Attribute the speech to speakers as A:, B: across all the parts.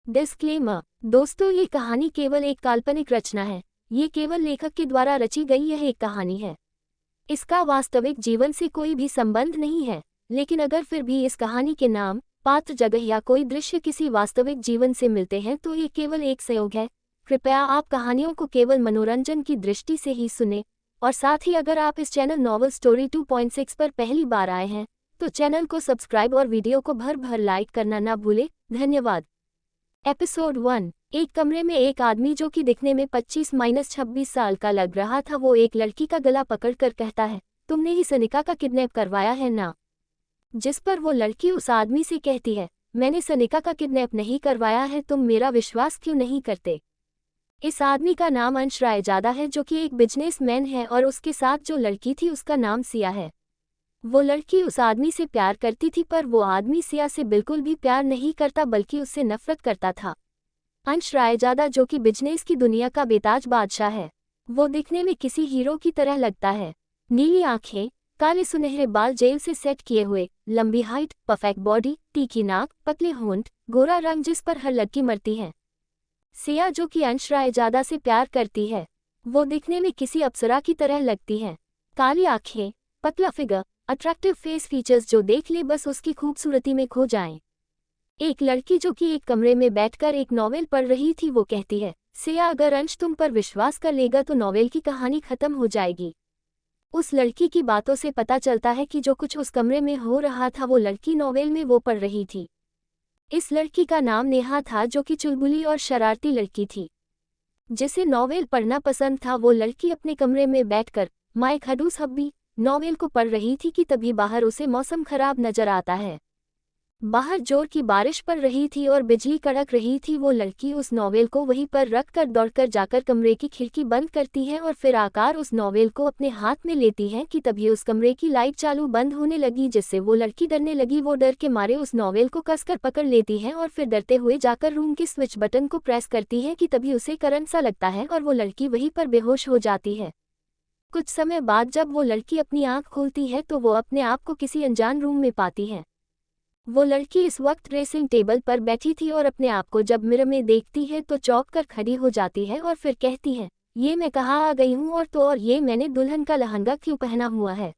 A: Disclaimer. दोस्तों, ये कहानी केवल एक काल्पनिक रचना है। ये केवल लेखक के द्वारा रची गई यह एक कहानी है। इसका वास्तविक जीवन से कोई भी संबंध नहीं है। लेकिन अगर फिर भी इस कहानी के नाम, पात्र, जगह या कोई दृश्य किसी वास्तविक जीवन से मिलते हैं तो ये केवल एक संयोग है। कृपया आप कहानियों को केवल मनोरंजन की दृष्टि से ही सुने। और साथ ही अगर आप इस चैनल नॉवल स्टोरी 2.6 पर पहली बार आए हैं तो चैनल को सब्सक्राइब और वीडियो को भर भर लाइक करना ना भूलें। धन्यवाद। एपिसोड 1। एक कमरे में एक आदमी जो कि दिखने में 25-26 साल का लग रहा था, वो एक लड़की का गला पकड़कर कहता है, तुमने ही सनिका का किडनैप करवाया है ना? जिस पर वो लड़की उस आदमी से कहती है, मैंने सनिका का किडनैप नहीं करवाया है, तुम मेरा विश्वास क्यों नहीं करते? इस आदमी का नाम अंश रायजादा है जो कि एक बिजनेसमैन है और उसके साथ जो लड़की थी उसका नाम सिया है। वो लड़की उस आदमी से प्यार करती थी पर वो आदमी सिया से बिल्कुल भी प्यार नहीं करता बल्कि उससे नफरत करता था। अंश रायजादा जो कि बिजनेस की दुनिया का बेताज बादशाह है, वो दिखने में किसी हीरो की तरह लगता है। नीली आंखें, काले सुनहरे बाल, जेल से सेट किए हुए, लंबी हाइट, परफेक्ट बॉडी, तीखी नाक, पतले होंठ, गोरा रंग जिस पर हर लड़की मरती है। सिया जो कि अंश रायजादा से प्यार करती है, वो दिखने में किसी अप्सरा की तरह लगती है। काली आंखें, पतला फिगर, अट्रैक्टिव फेस फीचर्स जो देख ले बस उसकी खूबसूरती में खो जाएं। एक लड़की जो कि एक कमरे में बैठकर एक नॉवेल पढ़ रही थी, वो कहती है, सिया अगर अंश तुम पर विश्वास कर लेगा तो नॉवेल की कहानी खत्म हो जाएगी। उस लड़की की बातों से पता चलता है कि जो कुछ उस कमरे में हो रहा था वो लड़की नॉवेल में वो पढ़ रही थी। इस लड़की का नाम नेहा था जो कि चुलबुली और शरारती लड़की थी जिसे नॉवेल पढ़ना पसंद था। वो लड़की अपने कमरे में बैठकर माय खडूस हब्बी नॉवेल को पढ़ रही थी कि तभी बाहर उसे मौसम खराब नजर आता है। बाहर जोर की बारिश पड़ रही थी और बिजली कड़क रही थी। वो लड़की उस नॉवेल को वहीं पर रखकर दौड़कर जाकर कमरे की खिड़की बंद करती है और फिर आकर उस नॉवेल को अपने हाथ में लेती है कि तभी उस कमरे की लाइट चालू बंद होने लगी जिससे वो लड़की डरने लगी। वो डर के मारे उस नॉवेल को कसकर पकड़ लेती है और फिर डरते हुए जाकर रूम के स्विच बटन को प्रेस करती है कि तभी उसे करंट सा लगता है और वो लड़की वहीं पर बेहोश हो जाती है। कुछ समय बाद जब वो लड़की अपनी आंख खोलती है तो वो अपने आप को किसी अनजान रूम में पाती है। वो लड़की इस वक्त ड्रेसिंग टेबल पर बैठी थी और अपने आप को जब मिरर में देखती है तो चौंक कर खड़ी हो जाती है और फिर कहती है, ये मैं कहाँ आ गई हूँ और ये मैंने दुल्हन का लहंगा क्यों पहना हुआ है?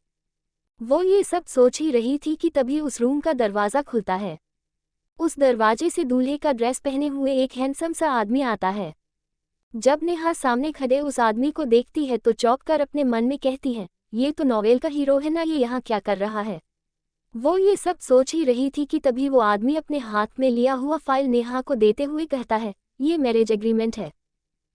A: वो ये सब सोच ही रही थी कि तभी उस रूम का दरवाज़ा खुलता है। उस दरवाजे से दूल्हे का ड्रेस पहने हुए एक हैंडसम सा आदमी आता है। जब नेहा सामने खड़े उस आदमी को देखती है तो चौंक कर अपने मन में कहती है, ये तो नॉवेल का हीरो है ना, ये यहाँ क्या कर रहा है? वो ये सब सोच ही रही थी कि तभी वो आदमी अपने हाथ में लिया हुआ फाइल नेहा को देते हुए कहता है, ये मैरिज एग्रीमेंट है।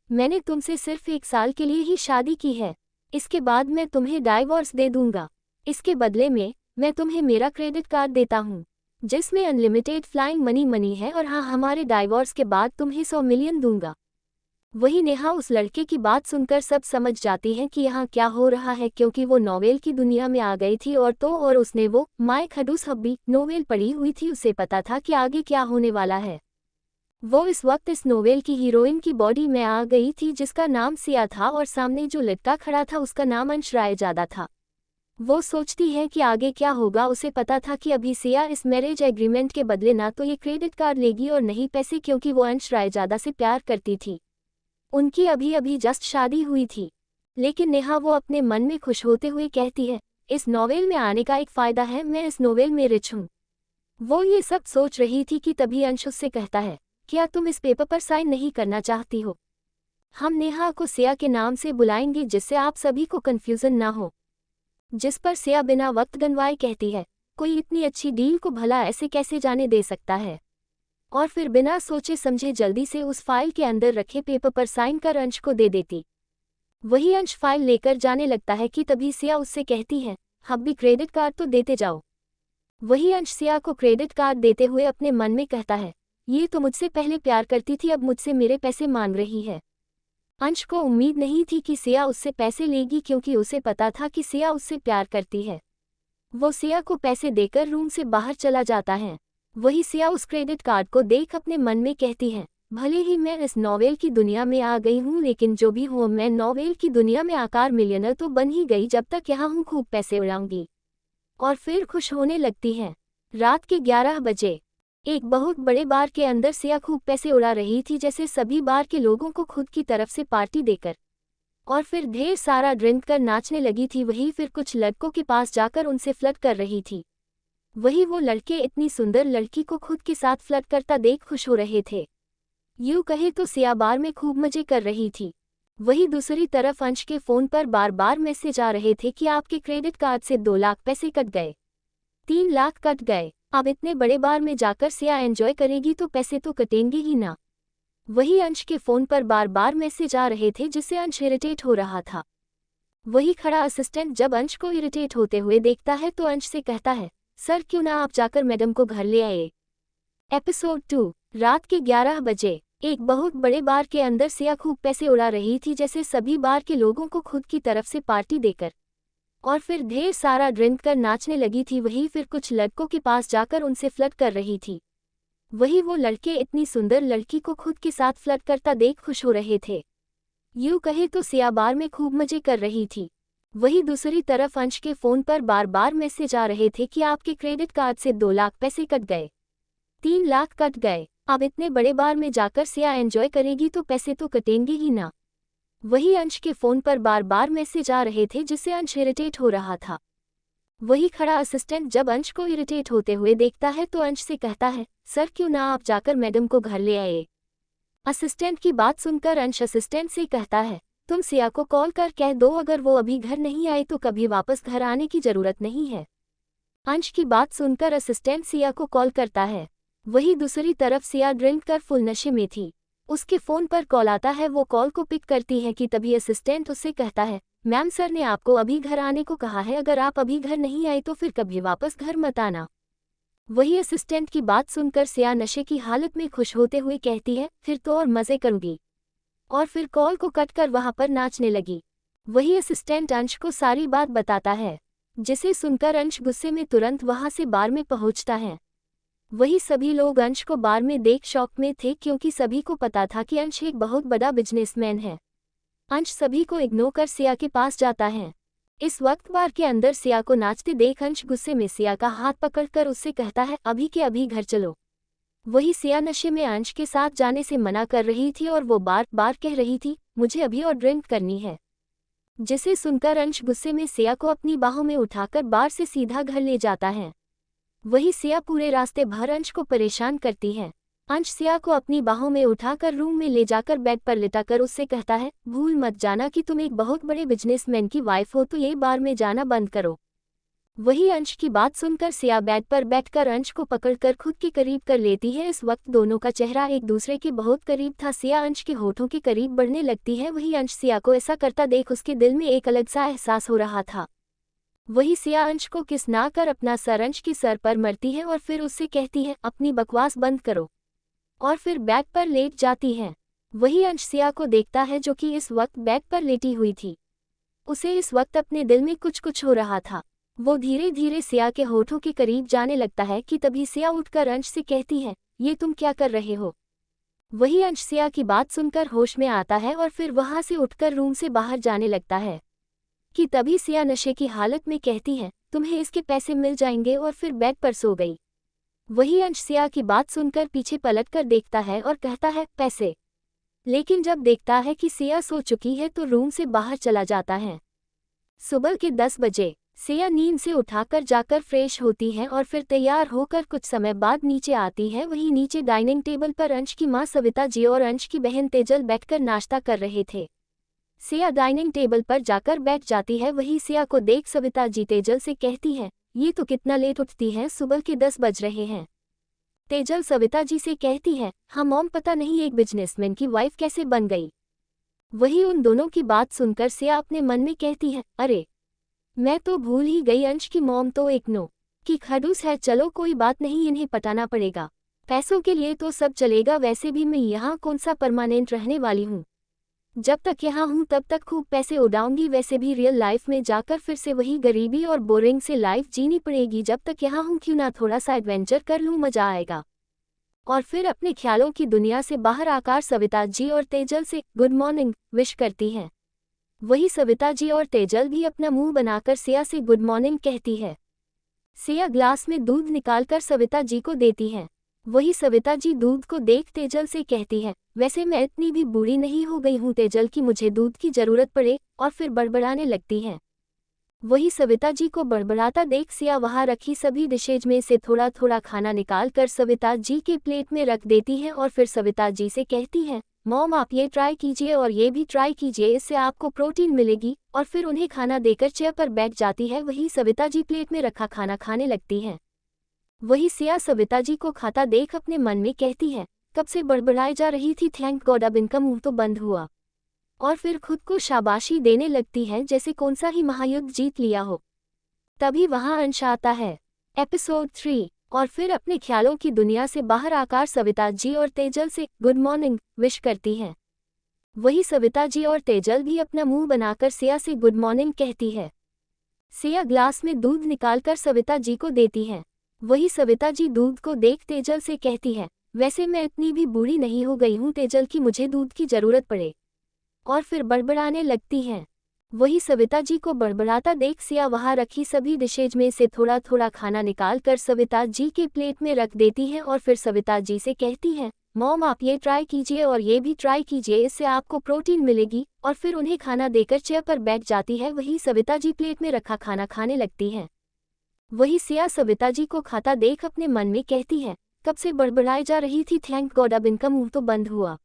A: मैंने तुमसे सिर्फ 1 साल के लिए ही शादी की है। इसके बाद मैं तुम्हें डाइवोर्स दे दूंगा। इसके बदले में मैं तुम्हें मेरा क्रेडिट कार्ड देता हूँ जिसमें अनलिमिटेड फ्लाइंग मनी है और हाँ, हमारे डाइवोर्स के बाद तुम्हें 100 मिलियन दूंगा। वही नेहा उस लड़के की बात सुनकर सब समझ जाती है कि यहाँ क्या हो रहा है क्योंकि वो नॉवेल की दुनिया में आ गई थी और उसने वो माय खडूस हब्बी नॉवेल पढ़ी हुई थी। उसे पता था कि आगे क्या होने वाला है। वो इस वक्त इस नॉवेल की हीरोइन की बॉडी में आ गई थी जिसका नाम सिया था और सामने जो लड़का खड़ा था उसका नाम अंश रायजादा था। वो सोचती है कि आगे क्या होगा। उसे पता था कि अभी सिया इस मैरिज एग्रीमेंट के बदले ना तो ये क्रेडिट कार्ड लेगी और नहीं पैसे, क्योंकि वो अंश रायजादा से प्यार करती थी। उनकी अभी अभी जस्ट शादी हुई थी। लेकिन नेहा वो अपने मन में खुश होते हुए कहती है, इस नॉवेल में आने का एक फ़ायदा है, मैं इस नॉवेल में रिच हूँ। वो ये सब सोच रही थी कि तभी अंश उससे कहता है, क्या तुम इस पेपर पर साइन नहीं करना चाहती हो? हम नेहा को सिया के नाम से बुलाएंगे जिससे आप सभी को कन्फ्यूज़न ना हो। जिस पर सिया बिना वक्त गंवाए कहती है, कोई इतनी अच्छी डील को भला ऐसे कैसे जाने दे सकता है? और फिर बिना सोचे समझे जल्दी से उस फाइल के अंदर रखे पेपर पर साइन कर अंश को दे देती। वही अंश फाइल लेकर जाने लगता है कि तभी सिया उससे कहती है, हब्बी क्रेडिट कार्ड तो देते जाओ। वही अंश सिया को क्रेडिट कार्ड देते हुए अपने मन में कहता है, ये तो मुझसे पहले प्यार करती थी, अब मुझसे मेरे पैसे मांग रही है। अंश को उम्मीद नहीं थी कि सिया उससे पैसे लेगी क्योंकि उसे पता था कि सिया उससे प्यार करती है। वो सिया को पैसे देकर रूम से बाहर चला जाता है। वही सिया उस क्रेडिट कार्ड को देख अपने मन में कहती है, भले ही मैं इस नॉवेल की दुनिया में आ गई हूँ लेकिन जो भी हो मैं नॉवेल की दुनिया में आकार मिलियनर तो बन ही गई। जब तक यहाँ हूँ खूब पैसे उड़ाऊंगी। और फिर खुश होने लगती है। रात के 11 बजे एक बहुत बड़े बार के अंदर सिया खूब पैसे उड़ा रही थी, जैसे सभी बार के लोगों को खुद की तरफ से पार्टी देकर, और फिर ढेर सारा ड्रिंक कर नाचने लगी थी। वही फिर कुछ लड़कों के पास जाकर उनसे फ्लर्ट कर रही थी। वही वो लड़के इतनी सुंदर लड़की को खुद के साथ फ्लर्ट करता देख खुश हो रहे थे। यूं कहे तो सिया बार में खूब मजे कर रही थी। वही दूसरी तरफ अंश के फ़ोन पर बार बार मैसेज आ रहे थे कि आपके क्रेडिट कार्ड से 2 लाख पैसे कट गए, 3 लाख कट गए। अब इतने बड़े बार में जाकर सिया एंजॉय करेगी तो पैसे तो कटेंगे ही ना। वही अंश के फ़ोन पर बार बार मैसेज आ रहे थे, जिससे अंश इरिटेट हो रहा था। वही खड़ा असिस्टेंट जब अंश को इरिटेट होते हुए देखता है तो अंश से कहता है, सर क्यों ना आप जाकर मैडम को घर ले आए। एपिसोड 2 रात के 11 बजे। एक बहुत बड़े बार के अंदर सिया खूब पैसे उड़ा रही थी, जैसे सभी बार के लोगों को खुद की तरफ से पार्टी देकर, और फिर ढेर सारा ड्रिंक कर नाचने लगी थी। वही फिर कुछ लड़कों के पास जाकर उनसे फ्लर्ट कर रही थी। वही वो लड़के इतनी सुंदर लड़की को खुद के साथ फ्लर्ट करता देख खुश हो रहे थे। यूं कहे तो सिया बार में खूब मजे कर रही थी। वही दूसरी तरफ अंश के फ़ोन पर बार बार मैसेज आ रहे थे कि आपके क्रेडिट कार्ड से 2 लाख पैसे कट गए, 3 लाख कट गए। अब इतने बड़े बार में जाकर सिया एंजॉय करेगी तो पैसे तो कटेंगे ही ना। वही अंश के फ़ोन पर बार बार मैसेज आ रहे थे, जिससे अंश इरिटेट हो रहा था। वही खड़ा असिस्टेंट जब अंश को इरिटेट होते हुए देखता है तो अंश से कहता है, सर क्यों ना आप जाकर मैडम को घर ले आए। असिस्टेंट की बात सुनकर अंश असिस्टेंट से कहता है, तुम सिया को कॉल कर कह दो अगर वो अभी घर नहीं आए तो कभी वापस घर आने की ज़रूरत नहीं है। अंश की बात सुनकर असिस्टेंट सिया को कॉल करता है। वही दूसरी तरफ सिया ड्रिंक कर फुल नशे में थी। उसके फ़ोन पर कॉल आता है, वो कॉल को पिक करती है कि तभी असिस्टेंट उससे कहता है, मैम सर ने आपको अभी घर आने को कहा है, अगर आप अभी घर नहीं आए तो फिर कभी वापस घर मत आना। वही असिस्टेंट की बात सुनकर सिया नशे की हालत में खुश होते हुए कहती है, फिर तो और मज़े करूँगी, और फिर कॉल को कट कर वहाँ पर नाचने लगी। वही असिस्टेंट अंश को सारी बात बताता है, जिसे सुनकर अंश गुस्से में तुरंत वहाँ से बार में पहुँचता है। वही सभी लोग अंश को बार में देख शॉक में थे, क्योंकि सभी को पता था कि अंश एक बहुत बड़ा बिजनेसमैन है। अंश सभी को इग्नोर कर सिया के पास जाता है। इस वक्त बार के अंदर सिया को नाचते देख अंश गुस्से में सिया का हाथ पकड़कर उससे कहता है, अभी के अभी घर चलो। वही सिया नशे में अंश के साथ जाने से मना कर रही थी और वो बार बार कह रही थी, मुझे अभी और ड्रिंक करनी है। जिसे सुनकर अंश गुस्से में सिया को अपनी बाहों में उठाकर बार से सीधा घर ले जाता है। वही सिया पूरे रास्ते भर अंश को परेशान करती है। अंश सिया को अपनी बाहों में उठाकर रूम में ले जाकर बेड पर लिटाकर उससे कहता है, भूल मत जाना कि तुम एक बहुत बड़े बिजनेसमैन की वाइफ हो, तो ये बार में जाना बंद करो। वही अंश की बात सुनकर सिया बेड पर बैठकर अंश को पकड़कर खुद के करीब कर लेती है। इस वक्त दोनों का चेहरा एक दूसरे के बहुत करीब था। सिया अंश के होठों के करीब बढ़ने लगती है। वही अंश सिया को ऐसा करता देख उसके दिल में एक अलग सा एहसास हो रहा था। वही सिया अंश को किस ना कर अपना सर अंश के सर पर मरती है और फिर उससे कहती है, अपनी बकवास बंद करो, और फिर बेड पर लेट जाती है। वही अंश सिया को देखता है, जो कि इस वक्त बेड पर लेटी हुई थी। उसे इस वक्त अपने दिल में कुछ हो रहा था। वो धीरे धीरे सिया के होठों के करीब जाने लगता है कि तभी सिया उठकर अंश से कहती है, ये तुम क्या कर रहे हो। वही अंश सिया की बात सुनकर होश में आता है और फिर वहां से उठकर रूम से बाहर जाने लगता है कि तभी सिया नशे की हालत में कहती है, तुम्हें इसके पैसे मिल जाएंगे, और फिर बेड पर सो गई। वही अंश सिया की बात सुनकर पीछे पलटकर देखता है और कहता है, पैसे। लेकिन जब देखता है कि सिया सो चुकी है तो रूम से बाहर चला जाता है। सुबह के 10 बजे सिया नींद से उठाकर जाकर फ्रेश होती है और फिर तैयार होकर कुछ समय बाद नीचे आती है। वहीं नीचे डाइनिंग टेबल पर अंश की माँ सविता जी और अंश की बहन तेजल बैठकर नाश्ता कर रहे थे। सिया डाइनिंग टेबल पर जाकर बैठ जाती है। वही सिया को देख सविता जी तेजल से कहती है, ये तो कितना लेट उठती है, सुबह के 10 बज रहे हैं। तेजल सविता जी से कहती है, हाँ मॉम, पता नहीं एक बिजनेसमैन की वाइफ कैसे बन गई। वही उन दोनों की बात सुनकर सिया अपने मन में कहती है, अरे मैं तो भूल ही गई, अंश की मॉम तो एक नो की खड़ूस है। चलो कोई बात नहीं, इन्हें पटाना पड़ेगा। पैसों के लिए तो सब चलेगा, वैसे भी मैं यहाँ कौन सा परमानेंट रहने वाली हूँ। जब तक यहाँ हूँ तब तक खूब पैसे उड़ाऊंगी, वैसे भी रियल लाइफ में जाकर फिर से वही गरीबी और बोरिंग से लाइफ जीनी पड़ेगी। जब तक यहाँ हूँ क्यों ना थोड़ा सा एडवेंचर कर लूँ, मजा आएगा। और फिर अपने ख्यालों की दुनिया से बाहर आकर सविता जी और तेजल से गुड मॉर्निंग विश करती हैं। वही सविता जी और तेजल भी अपना मुंह बनाकर सिया से गुड मॉर्निंग कहती है। सिया ग्लास में दूध निकालकर सविता जी को देती है। वही सविता जी दूध को देख तेजल से कहती है, वैसे मैं इतनी भी बूढ़ी नहीं हो गई हूँ तेजल कि मुझे दूध की जरूरत पड़े, और फिर बड़बड़ाने लगती है। वही सविता जी को बड़बड़ाता देख सिया वहां रखी सभी डिशेज में से थोड़ा थोड़ा खाना निकाल कर सविता जी के प्लेट में रख देती है और फिर सविता जी से कहती है, मॉम आप ये ट्राई कीजिए और ये भी ट्राई कीजिए, इससे आपको प्रोटीन मिलेगी, और फिर उन्हें खाना देकर चेयर पर बैठ जाती है। वही सविता जी प्लेट में रखा खाना खाने लगती है। वही सिया सविता जी को खाता देख अपने मन में कहती है, कब से बड़बड़ाई जा रही थी, थैंक गॉड अब इनका मुंह तो बंद हुआ। और फिर खुद को शाबाशी देने लगती है जैसे कौन सा ही महायुद्ध जीत लिया हो। तभी वहां अंश आता है। एपिसोड 3। और फिर अपने ख्यालों की दुनिया से बाहर आकर सविता जी और तेजल से गुड मॉर्निंग विश करती है। वही सविता जी और तेजल भी अपना मुंह बनाकर सिया से गुड मॉर्निंग कहती है। सिया ग्लास में दूध निकालकर सविता जी को देती है। वही सविता जी दूध को देख तेजल से कहती है, वैसे मैं इतनी भी बूढ़ी नहीं हो गई हूँ तेजल कि मुझे दूध की जरूरत पड़े, और फिर बड़बड़ाने लगती हैं। वही सविता जी को बड़बड़ाता देख सिया वहां रखी सभी डिशेज में से थोड़ा थोड़ा खाना निकाल कर सविता जी के प्लेट में रख देती है और फिर सविता जी से कहती है, मॉम आप ये ट्राई कीजिए और ये भी ट्राई कीजिए, इससे आपको प्रोटीन मिलेगी, और फिर उन्हें खाना देकर चेयर पर बैठ जाती है। वही सविता जी प्लेट में रखा खाना खाने लगती है। वही सिया सविता जी को खाता देख अपने मन में कहती है, कब से बड़बड़ाई जा रही थी, थैंक गॉड अब इनका मुंह तो बंद हुआ।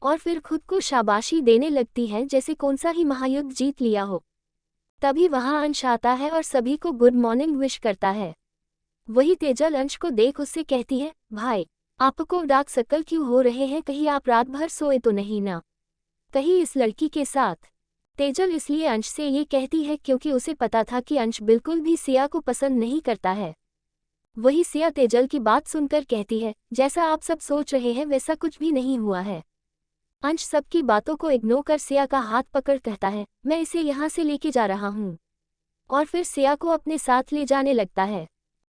A: और फिर खुद को शाबाशी देने लगती है जैसे कौन सा ही महायुद्ध जीत लिया हो। तभी वहां अंश आता है और सभी को गुड मॉर्निंग विश करता है। वही तेजल अंश को देख उससे कहती है, भाई आपको डार्क सर्कल क्यों हो रहे हैं, कहीं आप रात भर सोए तो नहीं ना, कहीं इस लड़की के साथ। तेजल इसलिए अंश से ये कहती है क्योंकि उसे पता था कि अंश बिल्कुल भी सिया को पसंद नहीं करता है। वही सिया तेजल की बात सुनकर कहती है, जैसा आप सब सोच रहे हैं वैसा कुछ भी नहीं हुआ है। अंश सबकी बातों को इग्नोर कर सिया का हाथ पकड़ कहता है, मैं इसे यहाँ से लेके जा रहा हूँ, और फिर सिया को अपने साथ ले जाने लगता है।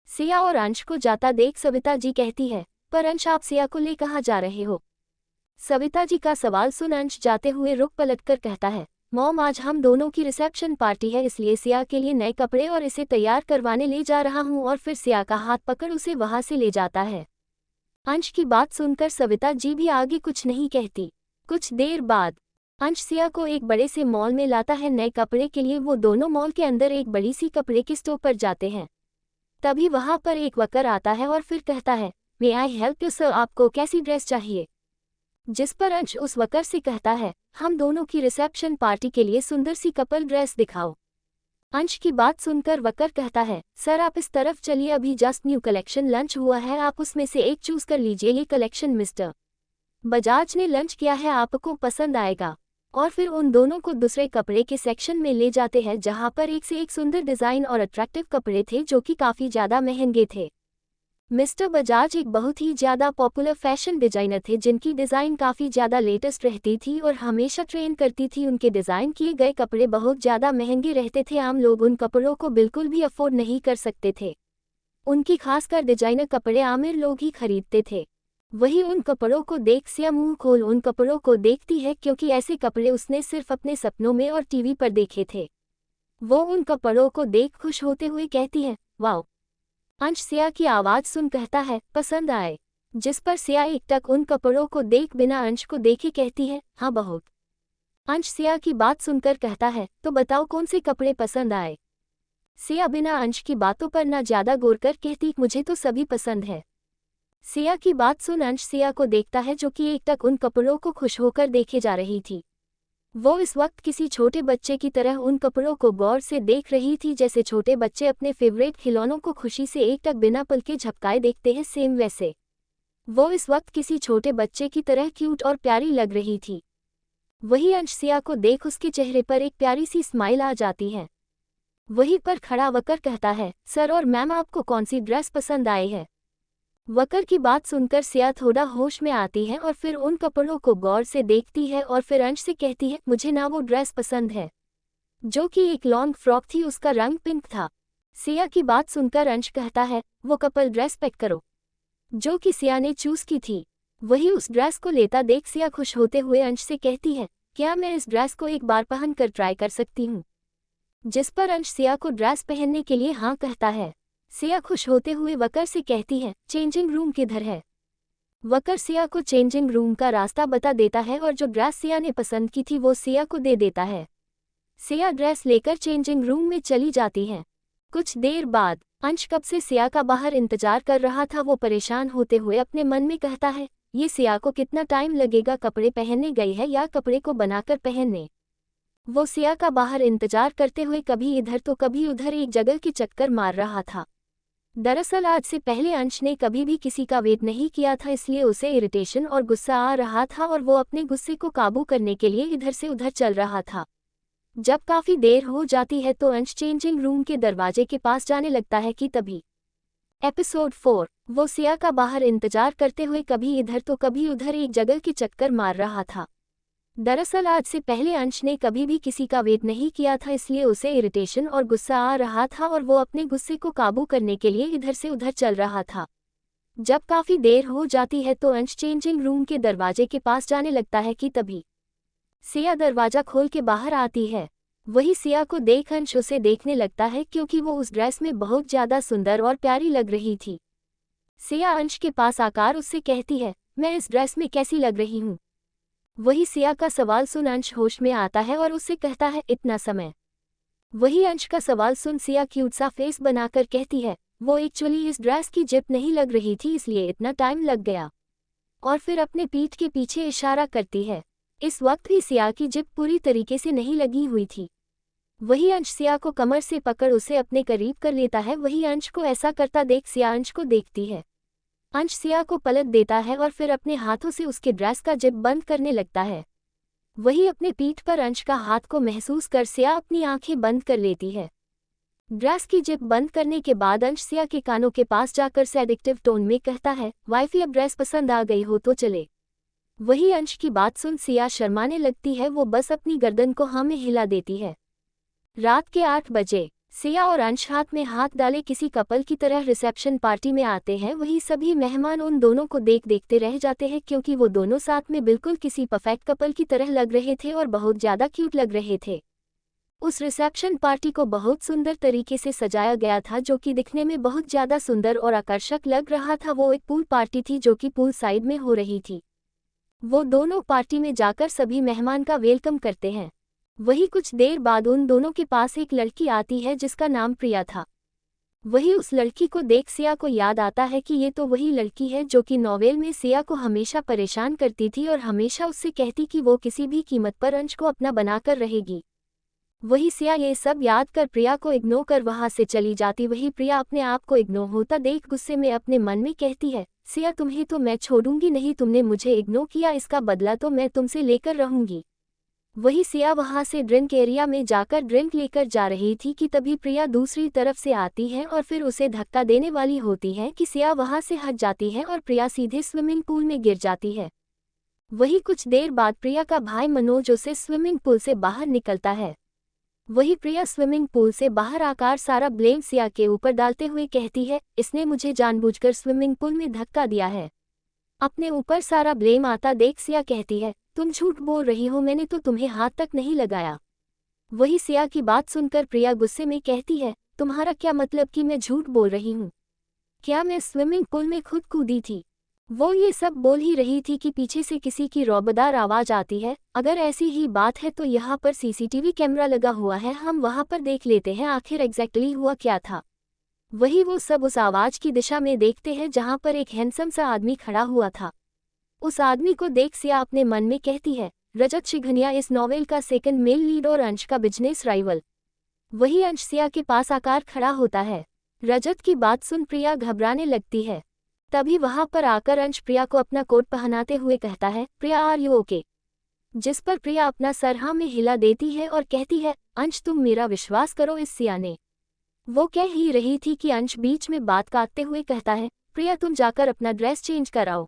A: सिया और अंश को जाता देख सविता जी कहती है, पर अंश आप सिया को ले कहाँ जा रहे हो। सविता जी का सवाल सुन अंश जाते हुए रुक पलट कर कहता है, मॉम आज हम दोनों की रिसेप्शन पार्टी है, इसलिए सिया के लिए नए कपड़े और इसे तैयार करवाने ले जा रहा हूँ, और फिर सिया का हाथ पकड़ उसे वहां से ले जाता है। अंश की बात सुनकर सविता जी भी आगे कुछ नहीं कहती। कुछ देर बाद अंश सिया को एक बड़े से मॉल में लाता है नए कपड़े के लिए। वो दोनों मॉल के अंदर एक बड़ी सी कपड़े की स्टोर पर जाते हैं। तभी वहां पर एक वर्कर आता है और फिर कहता है, मे आई हेल्प यू सर, आपको कैसी ड्रेस चाहिए। जिस पर अंश उस वर्कर से कहता है, हम दोनों की रिसेप्शन पार्टी के लिए सुंदर सी कपल ड्रेस दिखाओ। अंश की बात सुनकर वर्कर कहता है, सर आप इस तरफ चलिए, अभी जस्ट न्यू कलेक्शन लॉन्च हुआ है, आप उसमें से एक चूज कर लीजिए, ये कलेक्शन मिस्टर बजाज ने लॉन्च किया है, आपको पसंद आएगा। और फिर उन दोनों को दूसरे कपड़े के सेक्शन में ले जाते हैं जहां पर एक से एक सुंदर डिजाइन और अट्रैक्टिव कपड़े थे जो कि काफी ज्यादा महंगे थे। मिस्टर बजाज एक बहुत ही ज्यादा पॉपुलर फैशन डिजाइनर थे जिनकी डिजाइन काफी ज्यादा लेटेस्ट रहती थी और हमेशा ट्रेंड करती थी। उनके डिजाइन किए गए कपड़े बहुत ज्यादा महंगे रहते थे, आम लोग उन कपड़ों को बिल्कुल भी अफोर्ड नहीं कर सकते थे। उनकी खासकर डिजाइनर कपड़े आमिर लोग ही खरीदते थे। वही उन कपड़ों को देख सिया मुंह खोल उन कपड़ों को देखती है क्योंकि ऐसे कपड़े उसने सिर्फ अपने सपनों में और टीवी पर देखे थे। वो उन कपड़ों को देख खुश होते हुए कहती है, वाओ। अंश सिया की आवाज सुन कहता है, पसंद आए। जिस पर सिया एकटक उन कपड़ों को देख बिना अंश को देखे कहती है, हाँ बहुत। अंश सिया की बात सुनकर कहता है, तो बताओ कौन से कपड़े पसंद आए। सिया बिना अंश की बातों पर न ज्यादा गौर कर कहती, मुझे तो सभी पसंद है। सिया की बात सुन अंश सिया को देखता है जो कि एकटक उन कपड़ों को खुश होकर देखे जा रही थी। वो इस वक्त किसी छोटे बच्चे की तरह उन कपड़ों को गौर से देख रही थी, जैसे छोटे बच्चे अपने फेवरेट खिलौनों को खुशी से एकटक बिना पल के झपकाए देखते हैं, सेम वैसे वो इस वक्त किसी छोटे बच्चे की तरह क्यूट और प्यारी लग रही थी। वही अंश सिया को देख उसके चेहरे पर एक प्यारी सी स्माइल आ जाती है। वहीं पर खड़ा वकर कहता है, सर और मैम आपको कौन सी ड्रेस पसंद आई है। वकर की बात सुनकर सिया थोड़ा होश में आती है और फिर उन कपड़ों को गौर से देखती है और फिर अंश से कहती है, मुझे ना वो ड्रेस पसंद है जो कि एक लॉन्ग फ्रॉक थी, उसका रंग पिंक था। सिया की बात सुनकर अंश कहता है, वो कपल ड्रेस पैक करो जो कि सिया ने चूज की थी। वही उस ड्रेस को लेता देख सिया खुश होते हुए अंश से कहती है, क्या मैं इस ड्रेस को एक बार पहन कर ट्राई कर सकती हूँ। जिस पर अंश सिया को ड्रेस पहनने के लिए हाँ कहता है। सिया खुश होते हुए वकर से कहती है, चेंजिंग रूम किधर है। वकर सिया को चेंजिंग रूम का रास्ता बता देता है और जो ड्रेस सिया ने पसंद की थी वो सिया को दे देता है। सिया ड्रेस लेकर चेंजिंग रूम में चली जाती है। कुछ देर बाद अंश कब से सिया का बाहर इंतजार कर रहा था। वो परेशान होते हुए अपने मन में कहता है, ये सिया को कितना टाइम लगेगा, कपड़े पहनने गई है या कपड़े को बनाकर पहनने। वो सिया का बाहर इंतजार करते हुए कभी इधर तो कभी उधर एक जगह की चक्कर मार रहा था। दरअसल आज से पहले अंश ने कभी भी किसी का वेट नहीं किया था, इसलिए उसे इरिटेशन और गुस्सा आ रहा था और वो अपने गुस्से को काबू करने के लिए इधर से उधर चल रहा था। जब काफी देर हो जाती है तो अंश चेंजिंग रूम के दरवाजे के पास जाने लगता है कि तभी एपिसोड 4 वो सिया का बाहर इंतजार करते हुए कभी इधर तो कभी उधर एक जगह की चक्कर मार रहा था। दरअसल आज से पहले अंश ने कभी भी किसी का वेट नहीं किया था, इसलिए उसे इरिटेशन और गुस्सा आ रहा था और वो अपने गुस्से को काबू करने के लिए इधर से उधर चल रहा था। जब काफी देर हो जाती है तो अंश चेंजिंग रूम के दरवाजे के पास जाने लगता है कि तभी सिया दरवाजा खोल के बाहर आती है। वही सिया को देख अंश उसे देखने लगता है क्योंकि वो उस ड्रेस में बहुत ज्यादा सुंदर और प्यारी लग रही थी। सिया अंश के पास आकर उससे कहती है, मैं इस ड्रेस में कैसी लग रही हूँ। वही सिया का सवाल सुन अंश होश में आता है और उससे कहता है, इतना समय। वही अंश का सवाल सुन सिया क्यूट सा फेस बनाकर कहती है, वो एक्चुअली इस ड्रेस की जिप नहीं लग रही थी इसलिए इतना टाइम लग गया। और फिर अपने पीठ के पीछे इशारा करती है। इस वक्त भी सिया की जिप पूरी तरीके से नहीं लगी हुई थी। वही अंश सिया को कमर से पकड़ उसे अपने करीब कर लेता है। वही अंश को ऐसा करता देख सिया अंश को देखती है। अंश सिया को पलट देता है और फिर अपने हाथों से उसके ड्रेस का जिप बंद करने लगता है। वही अपने पीठ पर अंश का हाथ को महसूस कर सिया अपनी आंखें बंद कर लेती है। ड्रेस की जिप बंद करने के बाद अंश सिया के कानों के पास जाकर सेडिक्टिव टोन में कहता है, वाइफी अब ड्रेस पसंद आ गई हो तो चले। वही अंश की बात सुन सिया शर्माने लगती है। वो बस अपनी गर्दन को हाँ में हिला देती है। रात के 8 बजे सिया और अंश हाथ में हाथ डाले किसी कपल की तरह रिसेप्शन पार्टी में आते हैं। वही सभी मेहमान उन दोनों को देखते रह जाते हैं क्योंकि वो दोनों साथ में बिल्कुल किसी परफेक्ट कपल की तरह लग रहे थे और बहुत ज़्यादा क्यूट लग रहे थे। उस रिसेप्शन पार्टी को बहुत सुंदर तरीके से सजाया गया था जो कि दिखने में बहुत ज़्यादा सुंदर और आकर्षक लग रहा था। वो एक पूल पार्टी थी जो कि पूल साइड में हो रही थी। वो दोनों पार्टी में जाकर सभी मेहमान का वेलकम करते हैं। वही कुछ देर बाद उन दोनों के पास एक लड़की आती है जिसका नाम प्रिया था। वही उस लड़की को देख सिया को याद आता है कि ये तो वही लड़की है जो कि नॉवेल में सिया को हमेशा परेशान करती थी और हमेशा उससे कहती कि वो किसी भी कीमत पर अंश को अपना बनाकर रहेगी। वही सिया ये सब याद कर प्रिया को इग्नोर कर वहां से चली जाती। वही प्रिया अपने आप को इग्नोर होता देख गुस्से में अपने मन में कहती है, सिया तुम्हें तो मैं छोड़ूंगी नहीं, तुमने मुझे इग्नोर किया, इसका बदला तो मैं तुमसे लेकर रहूंगी। वही सिया वहां से ड्रिंक एरिया में जाकर ड्रिंक लेकर जा रही थी कि तभी प्रिया दूसरी तरफ से आती है और फिर उसे धक्का देने वाली होती है कि सिया वहां से हट जाती है और प्रिया सीधे स्विमिंग पूल में गिर जाती है। वही कुछ देर बाद प्रिया का भाई मनोज उसे स्विमिंग पूल से बाहर निकलता है। वही प्रिया स्विमिंग पूल से बाहर आकर सारा ब्लेम सिया के ऊपर डालते हुए कहती है, इसने मुझे जानबूझकर स्विमिंग पूल में धक्का दिया है। अपने ऊपर सारा ब्लेम आता देख सिया कहती है, तुम झूठ बोल रही हो, मैंने तो तुम्हें हाथ तक नहीं लगाया। वही सिया की बात सुनकर प्रिया गुस्से में कहती है, तुम्हारा क्या मतलब कि मैं झूठ बोल रही हूँ? क्या मैं स्विमिंग पूल में खुद कूदी थी? वो ये सब बोल ही रही थी कि पीछे से किसी की रौबदार आवाज आती है। अगर ऐसी ही बात है तो यहाँ पर सीसीटीवी कैमरा लगा हुआ है, हम वहाँ पर देख लेते हैं आखिर एग्जैक्टली हुआ क्या था। वही वो सब उस आवाज की दिशा में देखते हैं जहाँ पर एक हैंडसम सा आदमी खड़ा हुआ था। उस आदमी को देख सिया अपने मन में कहती है, रजत शिघनिया इस नॉवेल का सेकंड मेल लीड और अंश का बिजनेस राइवल। वही अंश सिया के पास आकर खड़ा होता है। रजत की बात सुन प्रिया घबराने लगती है। तभी वहां पर आकर अंश प्रिया को अपना कोट पहनाते हुए कहता है, प्रिया आर यू ओके? जिस पर प्रिया अपना सर हाँ में हिला देती है और कहती है, अंश तुम मेरा विश्वास करो, इस सिया ने। वो कह ही रही थी कि अंश बीच में बात काटते हुए कहता है, प्रिया तुम जाकर अपना ड्रेस चेंज कराओ।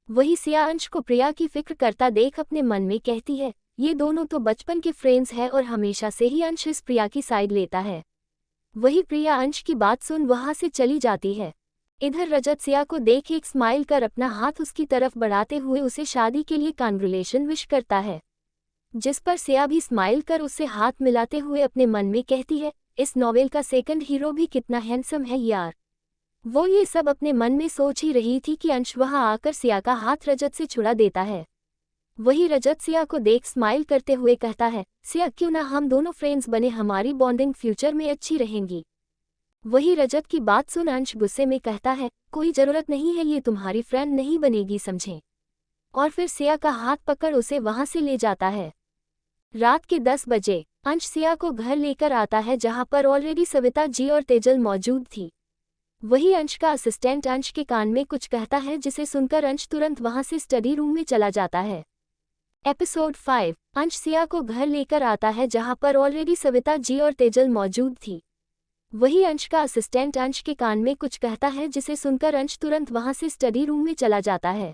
A: वही सिया अंश को प्रिया की फिक्र करता देख अपने मन में कहती है, ये दोनों तो बचपन के फ्रेंड्स हैं और हमेशा से ही अंश इस प्रिया की साइड लेता है। वही प्रिया अंश की बात सुन वहां से चली जाती है। इधर रजत सिया को देख एक स्माइल कर अपना हाथ उसकी तरफ बढ़ाते हुए उसे शादी के लिए कांग्रेचुलेशन विश करता है। जिस पर सिया भी स्माइल कर उससे हाथ मिलाते हुए अपने मन में कहती है, इस नॉवेल का सेकंड हीरो भी कितना हैंडसम है यार। वो ये सब अपने मन में सोच ही रही थी कि अंश वहां आकर सिया का हाथ रजत से छुड़ा देता है। वही रजत सिया को देख स्माइल करते हुए कहता है, सिया क्यों ना हम दोनों फ्रेंड्स बने, हमारी बॉन्डिंग फ्यूचर में अच्छी रहेंगी। वही रजत की बात सुन अंश गुस्से में कहता है, कोई जरूरत नहीं है, ये तुम्हारी फ्रेंड नहीं बनेगी समझे। और फिर सिया का हाथ पकड़ उसे वहां से ले जाता है। रात के 10 बजे अंश सिया को घर लेकर आता है, जहां पर ऑलरेडी सविता जी और तेजल मौजूद थी। वही अंश का असिस्टेंट अंश के कान में कुछ कहता है, जिसे सुनकर अंश तुरंत वहां से स्टडी रूम में चला जाता है। एपिसोड 5 अंश सिया को घर लेकर आता है, जहां पर ऑलरेडी सविता जी और तेजल मौजूद थी। वही अंश का असिस्टेंट अंश के कान में कुछ कहता है, जिसे सुनकर अंश तुरंत वहां से स्टडी रूम में चला जाता है।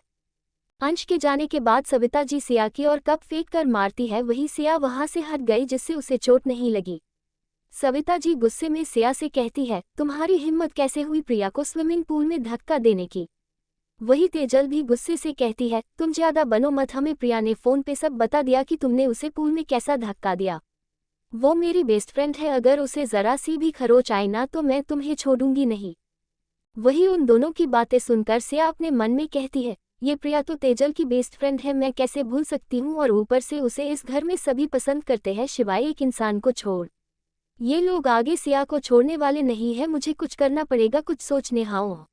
A: अंश के जाने के बाद सविता जी सिया की और कप फेंक कर मारती है। वही सिया वहां से हट गई, जिससे उसे चोट नहीं लगी। सविता जी गुस्से में सिया से कहती है, तुम्हारी हिम्मत कैसे हुई प्रिया को स्विमिंग पूल में धक्का देने की। वही तेजल भी गुस्से से कहती है, तुम ज्यादा बनो मत, हमें प्रिया ने फोन पे सब बता दिया कि तुमने उसे पूल में कैसा धक्का दिया। वो मेरी बेस्ट फ्रेंड है, अगर उसे जरा सी भी खरोच आई ना तो मैं तुम्हें छोड़ूंगी नहीं। वही उन दोनों की बातें सुनकर सिया अपने मन में कहती है, ये प्रिया तो तेजल की बेस्ट फ्रेंड है, मैं कैसे भूल सकती हूँ, और ऊपर से उसे इस घर में सभी पसंद करते हैं सिवाय एक इंसान को छोड़। ये लोग आगे सिया को छोड़ने वाले नहीं है, मुझे कुछ करना पड़ेगा, कुछ सोचने हाओ।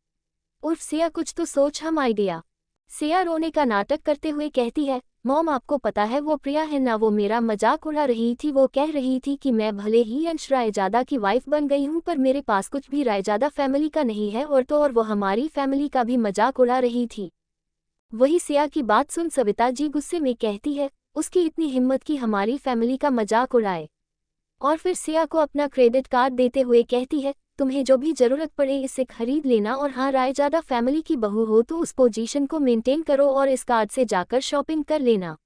A: उर्फ सिया कुछ तो सोच हम आइडिया। सिया रोने का नाटक करते हुए कहती है, मॉम आपको पता है वो प्रिया है ना, वो मेरा मजाक उड़ा रही थी। वो कह रही थी कि मैं भले ही अंश रायजादा की वाइफ बन गई हूँ, पर मेरे पास कुछ भी रायजादा फैमिली का नहीं है, और तो और वो हमारी फैमिली का भी मजाक उड़ा रही थी। वही सिया की बात सुन सविता जी गुस्से में कहती है, उसकी इतनी हिम्मत की हमारी फैमिली का मजाक उड़ाए। और फिर सिया को अपना क्रेडिट कार्ड देते हुए कहती है, तुम्हें जो भी जरूरत पड़े इसे खरीद लेना, और हाँ रायजादा फैमिली की बहू हो तो उस पोजीशन को मेंटेन करो और इस कार्ड से जाकर शॉपिंग कर लेना।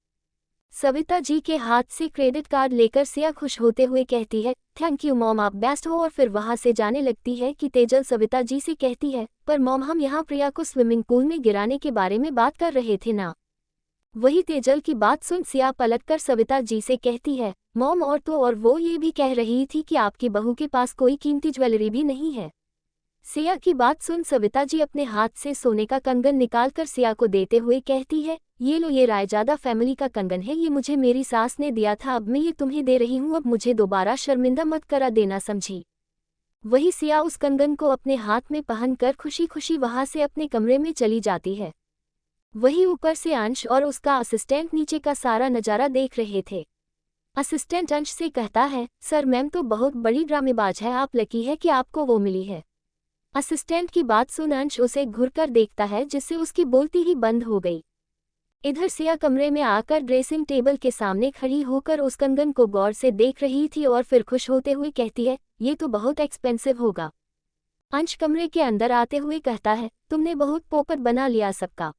A: सविता जी के हाथ से क्रेडिट कार्ड लेकर सिया खुश होते हुए कहती है, थैंक यू मॉम, आप बेस्ट हो। और फिर वहां से जाने लगती है कि तेजल सविता जी से कहती है, पर मॉम हम यहाँ प्रिया को स्विमिंग पूल में गिराने के बारे में बात कर रहे थे ना। वही तेजल की बात सुन सिया पलटकर सविता जी से कहती है, मॉम और तो और वो ये भी कह रही थी कि आपकी बहू के पास कोई कीमती ज्वेलरी भी नहीं है। सिया की बात सुन सविता जी अपने हाथ से सोने का कंगन निकालकर सिया को देते हुए कहती है, ये लो, ये रायजादा फैमिली का कंगन है, ये मुझे मेरी सास ने दिया था, अब मैं ये तुम्हें दे रही हूँ, अब मुझे दोबारा शर्मिंदा मत करा देना समझी। वही सिया उस कंगन को अपने हाथ में पहनकर खुशी खुशी वहां से अपने कमरे में चली जाती है। वही ऊपर से अंश और उसका असिस्टेंट नीचे का सारा नजारा देख रहे थे। असिस्टेंट अंश से कहता है, सर मैम तो बहुत बड़ी ड्रामेबाज है, आप लकी है कि आपको वो मिली है। असिस्टेंट की बात सुन अंश उसे घुरकर देखता है, जिससे उसकी बोलती ही बंद हो गई। इधर सिया कमरे में आकर ड्रेसिंग टेबल के सामने खड़ी होकर उस कंगन को गौर से देख रही थी और फिर खुश होते हुए कहती है, ये तो बहुत एक्सपेंसिव होगा। अंश कमरे के अंदर आते हुए कहता है, तुमने बहुत पोपट बना लिया सबका।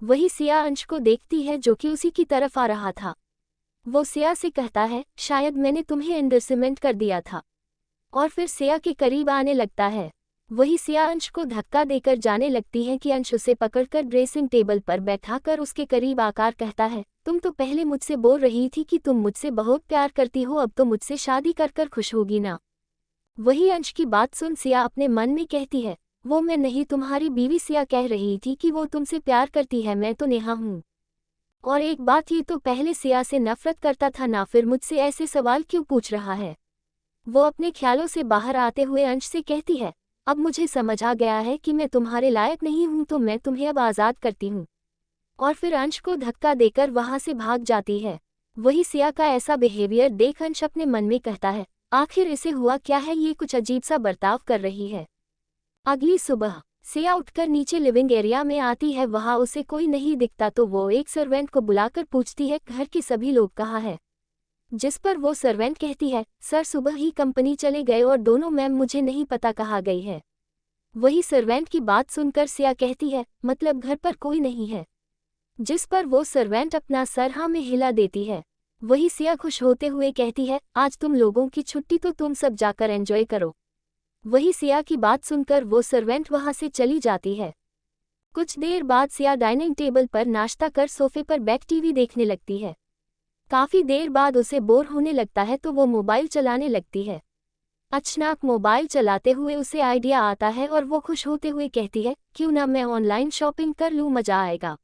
A: वही सिया अंश को देखती है जो कि उसी की तरफ आ रहा था। वो सिया से कहता है, शायद मैंने तुम्हें अंडरएस्टिमेट कर दिया था। और फिर सिया के करीब आने लगता है। वही सिया अंश को धक्का देकर जाने लगती है कि अंश उसे पकड़कर ड्रेसिंग टेबल पर बैठाकर उसके करीब आकर कहता है, तुम तो पहले मुझसे बोल रही थी कि तुम मुझसे बहुत प्यार करती हो, अब तो मुझसे शादी कर खुश होगी ना। वही अंश की बात सुन सिया अपने मन में कहती है, वो मैं नहीं, तुम्हारी बीवी सिया कह रही थी कि वो तुमसे प्यार करती है, मैं तो नेहा हूँ। और एक बात, ये तो पहले सिया से नफरत करता था ना, फिर मुझसे ऐसे सवाल क्यों पूछ रहा है। वो अपने ख्यालों से बाहर आते हुए अंश से कहती है, अब मुझे समझ आ गया है कि मैं तुम्हारे लायक नहीं हूं, तो मैं तुम्हें अब आज़ाद करती हूँ। और फिर अंश को धक्का देकर वहां से भाग जाती है। वही सिया का ऐसा बिहेवियर देख अंश अपने मन में कहता है, आखिर इसे हुआ क्या है, ये कुछ अजीब सा बर्ताव कर रही है। अगली सुबह सिया उठकर नीचे लिविंग एरिया में आती है, वहां उसे कोई नहीं दिखता तो वो एक सर्वेंट को बुलाकर पूछती है, घर के सभी लोग कहाँ हैं। जिस पर वो सर्वेंट कहती है, सर सुबह ही कंपनी चले गए और दोनों मैम मुझे नहीं पता कहाँ गई है। वही सर्वेंट की बात सुनकर सिया कहती है, मतलब घर पर कोई नहीं है। जिस पर वो सर्वेंट अपना सर हाँ में हिला देती है। वही सिया खुश होते हुए कहती है, आज तुम लोगों की छुट्टी, तो तुम सब जाकर एंजॉय करो। वही सिया की बात सुनकर वो सर्वेंट वहां से चली जाती है। कुछ देर बाद सिया डाइनिंग टेबल पर नाश्ता कर सोफे पर बैठ टीवी देखने लगती है। काफी देर बाद उसे बोर होने लगता है तो वो मोबाइल चलाने लगती है। अचानक मोबाइल चलाते हुए उसे आइडिया आता है और वो खुश होते हुए कहती है, क्यों ना मैं ऑनलाइन शॉपिंग कर लूँ, मजा आएगा।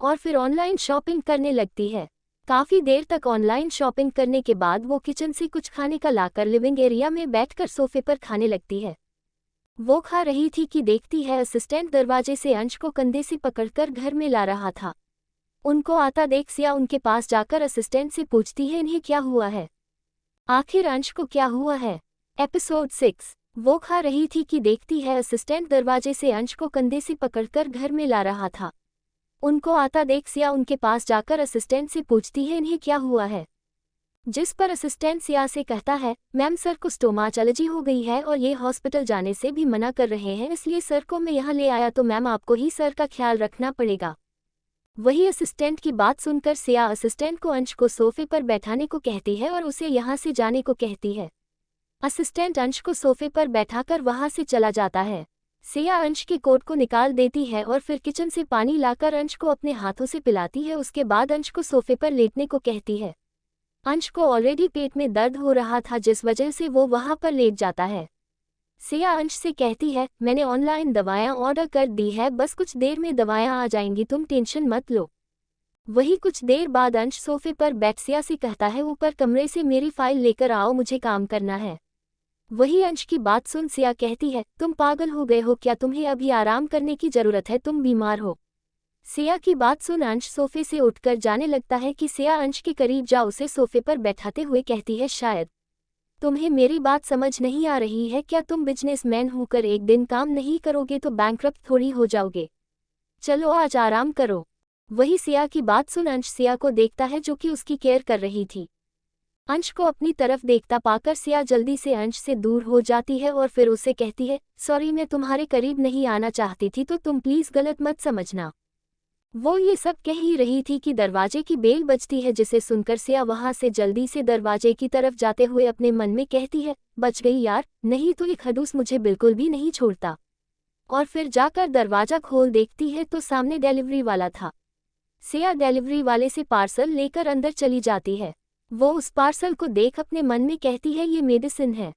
A: और फिर ऑनलाइन शॉपिंग करने लगती है। काफ़ी देर तक ऑनलाइन शॉपिंग करने के बाद वो किचन से कुछ खाने का लाकर लिविंग एरिया में बैठकर सोफे पर खाने लगती है। वो खा रही थी कि देखती है असिस्टेंट दरवाजे से अंश को कंधे से पकड़कर घर में ला रहा था। उनको आता देख सिया उनके पास जाकर असिस्टेंट से पूछती है, इन्हें क्या हुआ है? आखिर अंश को क्या हुआ है? एपिसोड 6। वो खा रही थी कि देखती है असिस्टेंट दरवाजे से अंश को कंधे से पकड़कर घर में ला रहा था। उनको आता देख सिया उनके पास जाकर असिस्टेंट से पूछती है, इन्हें क्या हुआ है? जिस पर असिस्टेंट सिया से कहता है, मैम सर को स्टोमाच एलर्जी हो गई है और ये हॉस्पिटल जाने से भी मना कर रहे हैं, इसलिए सर को मैं यहाँ ले आया, तो मैम आपको ही सर का ख्याल रखना पड़ेगा। वही असिस्टेंट की बात सुनकर सिया असिस्टेंट को अंश को सोफे पर बैठाने को कहती है और उसे यहाँ से जाने को कहती है। असिस्टेंट अंश को सोफे पर बैठाकर वहाँ से चला जाता है। सिया अंश के कोट को निकाल देती है और फिर किचन से पानी लाकर अंश को अपने हाथों से पिलाती है। उसके बाद अंश को सोफे पर लेटने को कहती है। अंश को ऑलरेडी पेट में दर्द हो रहा था, जिस वजह से वो वहाँ पर लेट जाता है। सिया अंश से कहती है, मैंने ऑनलाइन दवाएं ऑर्डर कर दी है, बस कुछ देर में दवाएं आ जाएंगी, तुम टेंशन मत लो। वही कुछ देर बाद अंश सोफे पर बैठ सिया से कहता है, ऊपर कमरे से मेरी फाइल लेकर आओ, मुझे काम करना है। वही अंश की बात सुन सिया कहती है, तुम पागल हो गए हो क्या? तुम्हें अभी आराम करने की जरूरत है, तुम बीमार हो। सिया की बात सुन अंश सोफे से उठकर जाने लगता है कि सिया अंश के करीब जा उसे सोफे पर बैठाते हुए कहती है, शायद तुम्हें मेरी बात समझ नहीं आ रही है क्या? तुम बिजनेसमैन होकर एक दिन काम नहीं करोगे तो बैंकरप्ट थोड़ी हो जाओगे। चलो आज आराम करो। वही सिया की बात सुन अंश सिया को देखता है जो कि उसकी केयर कर रही थी। अंश को अपनी तरफ देखता पाकर सिया जल्दी से अंश से दूर हो जाती है और फिर उसे कहती है, सॉरी मैं तुम्हारे करीब नहीं आना चाहती थी, तो तुम प्लीज़ गलत मत समझना। वो ये सब कह ही रही थी कि दरवाजे की बेल बजती है, जिसे सुनकर सिया वहां से जल्दी से दरवाजे की तरफ जाते हुए अपने मन में कहती है, बच गई यार, नहीं तो ये खड़ूस मुझे बिल्कुल भी नहीं छोड़ता। और फिर जाकर दरवाजा खोल देखती है तो सामने डिलीवरी वाला था। सिया डिलीवरी वाले से पार्सल लेकर अंदर चली जाती है। वो उस पार्सल को देख अपने मन में कहती है, ये मेडिसिन है,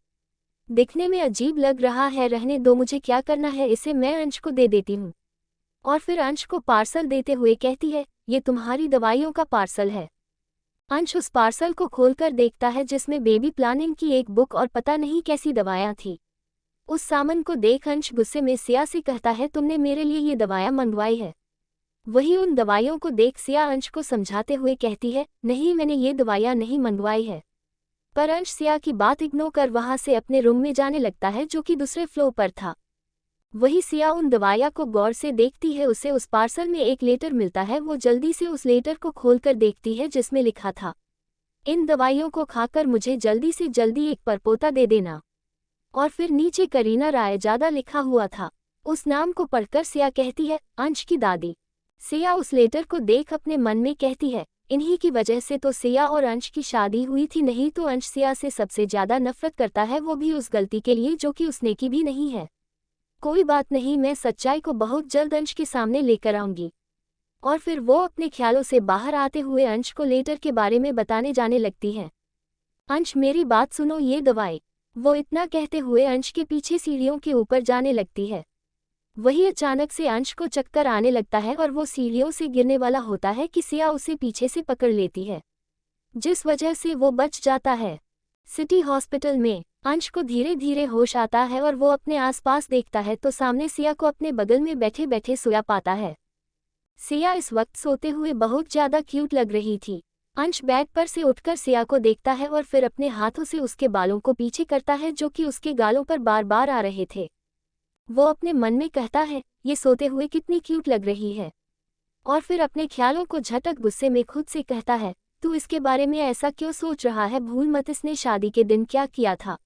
A: दिखने में अजीब लग रहा है, रहने दो, मुझे क्या करना है, इसे मैं अंश को दे देती हूँ। और फिर अंश को पार्सल देते हुए कहती है, ये तुम्हारी दवाइयों का पार्सल है। अंश उस पार्सल को खोलकर देखता है जिसमें बेबी प्लानिंग की एक बुक और पता नहीं कैसी दवायां थी। उस सामान को देख अंश गुस्से में सिया से कहता है, तुमने मेरे लिए ये दवायां मंगवाई है। वही उन दवाइयों को देख सिया अंश को समझाते हुए कहती है, नहीं मैंने ये दवाइयां नहीं मंगवाई है। पर अंश सिया की बात इग्नोर कर वहां से अपने रूम में जाने लगता है जो कि दूसरे फ्लोर पर था। वही सिया उन दवाइयां को गौर से देखती है। उसे उस पार्सल में एक लेटर मिलता है। वो जल्दी से उस लेटर को खोलकर देखती है जिसमें लिखा था, इन दवाइयों को खाकर मुझे जल्दी से जल्दी एक परपोता दे देना। और फिर नीचे करीना रायजादा लिखा हुआ था। उस नाम को पढ़कर सिया कहती है, अंश की दादी। सिया उस लेटर को देख अपने मन में कहती है, इन्हीं की वजह से तो सिया और अंश की शादी हुई थी, नहीं तो अंश सिया से सबसे ज्यादा नफरत करता है, वो भी उस गलती के लिए जो कि उसने की भी नहीं है। कोई बात नहीं, मैं सच्चाई को बहुत जल्द अंश के सामने लेकर आऊंगी। और फिर वो अपने ख्यालों से बाहर आते हुए अंश को लेटर के बारे में बताने जाने लगती है। अंश मेरी बात सुनो, ये दवाई। वो इतना कहते हुए अंश के पीछे सीढ़ियों के ऊपर जाने लगती है। वही अचानक से अंश को चक्कर आने लगता है और वो सीढ़ियों से गिरने वाला होता है कि सिया उसे पीछे से पकड़ लेती है, जिस वजह से वो बच जाता है। सिटी हॉस्पिटल में अंश को धीरे धीरे होश आता है और वो अपने आसपास देखता है तो सामने सिया को अपने बगल में बैठे बैठे सोया पाता है। सिया इस वक्त सोते हुए बहुत ज्यादा क्यूट लग रही थी। अंश बेड पर से उठकर सिया को देखता है और फिर अपने हाथों से उसके बालों को पीछे करता है जो कि उसके गालों पर बार बार आ रहे थे। वो अपने मन में कहता है, ये सोते हुए कितनी क्यूट लग रही है। और फिर अपने ख्यालों को झटक गुस्से में खुद से कहता है, तू इसके बारे में ऐसा क्यों सोच रहा है? भूल मत इसने शादी के दिन क्या किया था।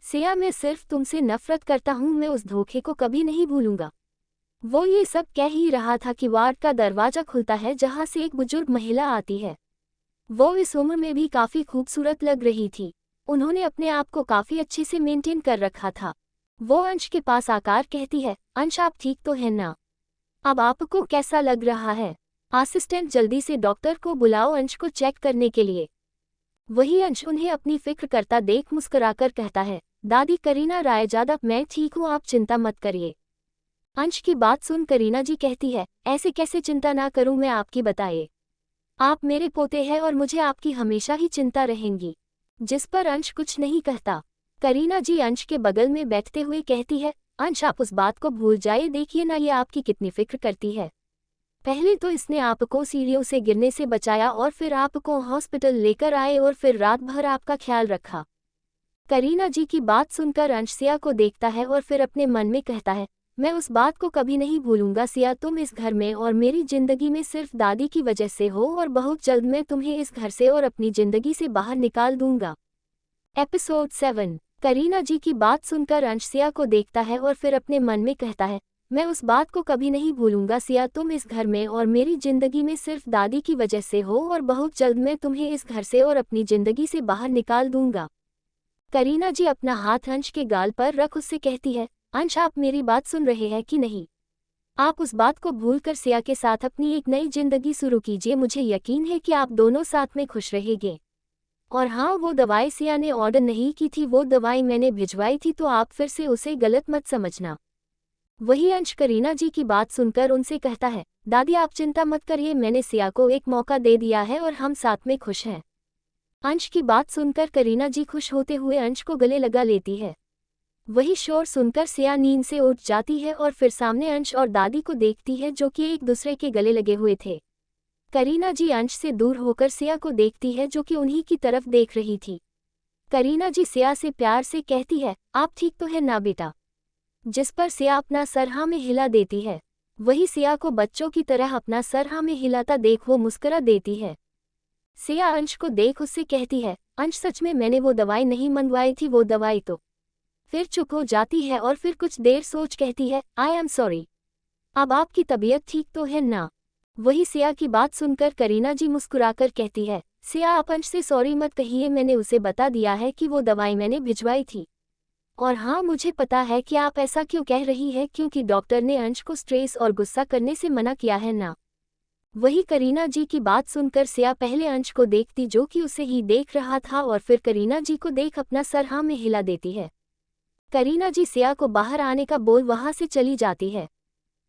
A: सिया मैं सिर्फ तुमसे नफरत करता हूँ, मैं उस धोखे को कभी नहीं भूलूंगा। वो ये सब कह ही रहा था कि वार्ड का दरवाजा खुलता है जहाँ से एक बुजुर्ग महिला आती है। वो इस उम्र में भी काफ़ी खूबसूरत लग रही थी। उन्होंने अपने आप को काफ़ी अच्छे से मेंटेन कर रखा था। वो अंश के पास आकर कहती है, अंश आप ठीक तो हैं ना? अब आपको कैसा लग रहा है? असिस्टेंट जल्दी से डॉक्टर को बुलाओ अंश को चेक करने के लिए। वही अंश उन्हें अपनी फिक्र करता देख मुस्कुराकर कहता है, दादी करीना रायजादा, मैं ठीक हूँ, आप चिंता मत करिए। अंश की बात सुन करीना जी कहती है, ऐसे कैसे चिंता ना करूँ मैं आपकी, बताइए। आप मेरे पोते हैं और मुझे आपकी हमेशा ही चिंता रहेंगी। जिस पर अंश कुछ नहीं कहता। करीना जी अंश के बगल में बैठते हुए कहती है, अंश आप उस बात को भूल जाइए, देखिए ना ये आपकी कितनी फिक्र करती है। पहले तो इसने आपको सीढ़ियों से गिरने से बचाया और फिर आपको हॉस्पिटल लेकर आए और फिर रात भर आपका ख्याल रखा। करीना जी की बात सुनकर अंश सिया को देखता है और फिर अपने मन में कहता है, मैं उस बात को कभी नहीं भूलूंगा सिया, तुम इस घर में और मेरी जिंदगी में सिर्फ दादी की वजह से हो और बहुत जल्द मैं तुम्हें इस घर से और अपनी जिंदगी से बाहर निकाल दूंगा। एपिसोड 7। करीना जी की बात सुनकर अंश सिया को देखता है और फिर अपने मन में कहता है, मैं उस बात को कभी नहीं भूलूंगा सिया, तुम इस घर में और मेरी जिंदगी में सिर्फ दादी की वजह से हो और बहुत जल्द मैं तुम्हें इस घर से और अपनी जिंदगी से बाहर निकाल दूंगा। करीना जी अपना हाथ अंश के गाल पर रख उससे कहती है, अंश आप मेरी बात सुन रहे हैं कि नहीं? आप उस बात को भूलकर सिया के साथ अपनी एक नई जिंदगी शुरू कीजिए, मुझे यकीन है कि आप दोनों साथ में खुश रहेंगे। और हाँ, वो दवाई सिया ने ऑर्डर नहीं की थी, वो दवाई मैंने भिजवाई थी, तो आप फिर से उसे गलत मत समझना। वही अंश करीना जी की बात सुनकर उनसे कहता है, दादी आप चिंता मत करिए, मैंने सिया को एक मौका दे दिया है और हम साथ में खुश हैं। अंश की बात सुनकर करीना जी खुश होते हुए अंश को गले लगा लेती है। वही शोर सुनकर सिया नींद से उठ जाती है और फिर सामने अंश और दादी को देखती है जो कि एक दूसरे के गले लगे हुए थे। करीना जी अंश से दूर होकर सिया को देखती है जो कि उन्हीं की तरफ देख रही थी। करीना जी सिया से प्यार से कहती है, आप ठीक तो है ना बेटा? जिस पर सिया अपना सर हाँ में हिला देती है। वही सिया को बच्चों की तरह अपना सर हाँ में हिलाता देख वो मुस्कुरा देती है। सिया अंश को देख उससे कहती है, अंश सच में मैंने वो दवाई नहीं मंगवाई थी, वो दवाई तो। फिर चुप हो जाती है और फिर कुछ देर सोच कहती है, आई एम सॉरी। अब आपकी तबीयत ठीक तो है ना? वही सिया की बात सुनकर करीना जी मुस्कुराकर कहती है, सिया आप अंश से सॉरी मत कहिए, मैंने उसे बता दिया है कि वो दवाई मैंने भिजवाई थी। और हाँ मुझे पता है कि आप ऐसा क्यों कह रही है, क्योंकि डॉक्टर ने अंश को स्ट्रेस और गुस्सा करने से मना किया है ना। वही करीना जी की बात सुनकर सिया पहले अंश को देखती जो कि उसे ही देख रहा था और फिर करीना जी को देख अपना सर हाँ में हिला देती है। करीना जी सिया को बाहर आने का बोल वहां से चली जाती है।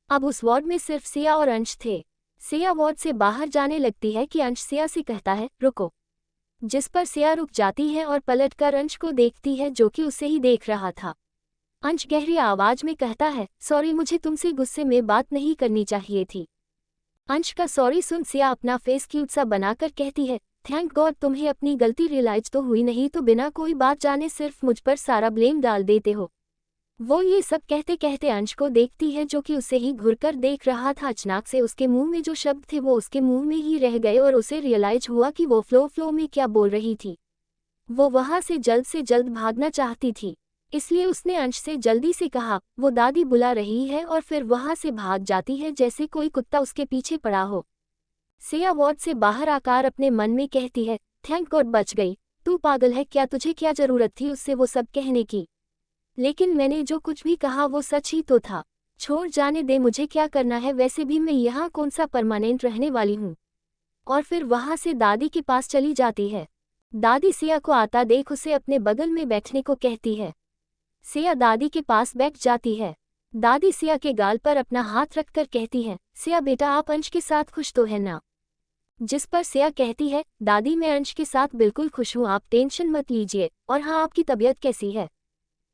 A: अब उस वार्ड में सिर्फ सिया और अंश थे। सिया वार्ड से बाहर जाने लगती है कि अंश सिया से कहता है, रुको। जिस पर सिया रुक जाती है और पलटकर अंश को देखती है जो कि उसे ही देख रहा था। अंश गहरी आवाज में कहता है, सॉरी मुझे तुमसे गुस्से में बात नहीं करनी चाहिए थी। अंश का सॉरी सुन सिया अपना फेस क्यूट सा बनाकर कहती है, थैंक गॉड तुम्हें अपनी गलती रियलाइज तो हुई, नहीं तो बिना कोई बात जाने सिर्फ मुझ पर सारा ब्लेम डाल देते हो। वो ये सब कहते कहते अंश को देखती है जो कि उसे ही घुरकर देख रहा था। अचानक से उसके मुंह में जो शब्द थे वो उसके मुंह में ही रह गए और उसे रियलाइज हुआ कि वो फ्लो में क्या बोल रही थी। वो वहां से जल्द भागना चाहती थी, इसलिए उसने अंश से जल्दी से कहा, वो दादी बुला रही है, और फिर वहां से भाग जाती है जैसे कोई कुत्ता उसके पीछे पड़ा हो। सिया वार्ड से बाहर आकर अपने मन में कहती है, थैंक गॉड बच गई। तू पागल है क्या, तुझे क्या जरूरत थी उससे वो सब कहने की? लेकिन मैंने जो कुछ भी कहा वो सच ही तो था। छोड़ जाने दे, मुझे क्या करना है, वैसे भी मैं यहाँ कौन सा परमानेंट रहने वाली हूँ। और फिर वहां से दादी के पास चली जाती है। दादी सिया को आता देख उसे अपने बगल में बैठने को कहती है। सिया दादी के पास बैठ जाती है। दादी सिया के गाल पर अपना हाथ रखकर कहती है, सिया बेटा आप अंश के साथ खुश तो है ना? जिस पर सिया कहती है, दादी मैं अंश के साथ बिल्कुल खुश हूँ, आप टेंशन मत लीजिए। और हाँ आपकी तबीयत कैसी है?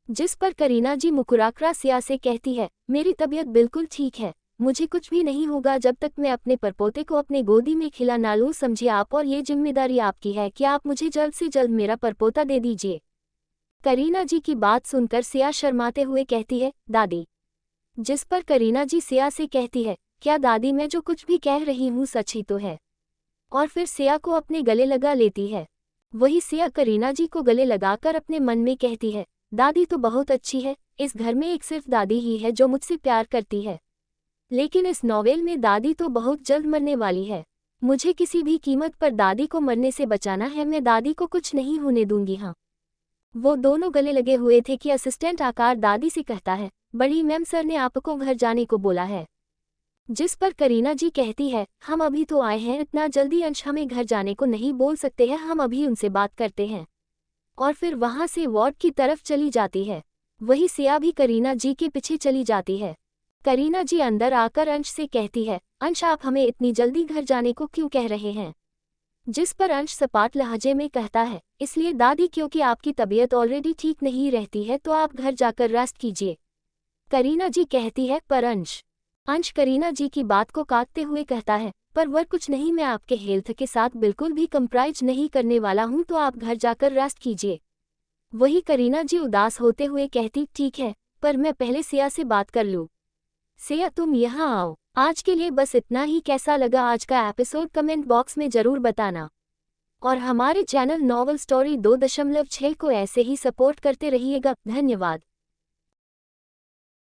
A: जिस पर करीना जी मुकुराकर सिया से कहती है, मेरी तबीयत बिल्कुल ठीक है, मुझे कुछ भी नहीं होगा जब तक मैं अपने परपोते को अपने गोदी में खिला ना लूं, समझिए आप, और ये जिम्मेदारी आपकी है कि आप मुझे जल्द से जल्द मेरा परपोता दे दीजिए। करीना जी की बात सुनकर सिया शर्माते हुए कहती है, दादी। जिस पर करीना जी सिया से कहती है, क्या दादी मैं जो कुछ भी कह रही हूँ सच ही तो है? और फिर सिया को अपने गले लगा लेती है। वही सिया करीना जी को गले लगाकर अपने मन में कहती है, दादी तो बहुत अच्छी है, इस घर में एक सिर्फ दादी ही है जो मुझसे प्यार करती है। लेकिन इस नॉवेल में दादी तो बहुत जल्द मरने वाली है। मुझे किसी भी कीमत पर दादी को मरने से बचाना है, मैं दादी को कुछ नहीं होने दूंगी। हाँ। वो दोनों गले लगे हुए थे कि असिस्टेंट आकार दादी से कहता है, बड़ी मैम सर ने आपको घर जाने को बोला है। जिस पर करीना जी कहती है, हम अभी तो आए हैं, इतना जल्दी अंश हमें घर जाने को नहीं बोल सकते हैं, हम अभी उनसे बात करते हैं। और फिर वहां से वार्ड की तरफ चली जाती है। वही सिया भी करीना जी के पीछे चली जाती है। करीना जी अंदर आकर अंश से कहती है, अंश आप हमें इतनी जल्दी घर जाने को क्यों कह रहे हैं? जिस पर अंश सपाट लहजे में कहता है, इसलिए दादी क्योंकि आपकी तबीयत ऑलरेडी ठीक नहीं रहती है तो आप घर जाकर रेस्ट कीजिए। करीना जी कहती है, पर अंश करीना जी की बात को काटते हुए कहता है, पर वह कुछ नहीं, मैं आपके हेल्थ के साथ बिल्कुल भी कंप्राइज नहीं करने वाला हूं तो आप घर जाकर रेस्ट कीजिए। वही करीना जी उदास होते हुए कहती, ठीक है, पर मैं पहले सिया से बात कर लूं। सिया तुम यहाँ आओ। आज के लिए बस इतना ही। कैसा लगा आज का एपिसोड कमेंट बॉक्स में ज़रूर बताना। और हमारे चैनल नॉवल स्टोरी 2.6 को ऐसे ही सपोर्ट करते रहिएगा। धन्यवाद।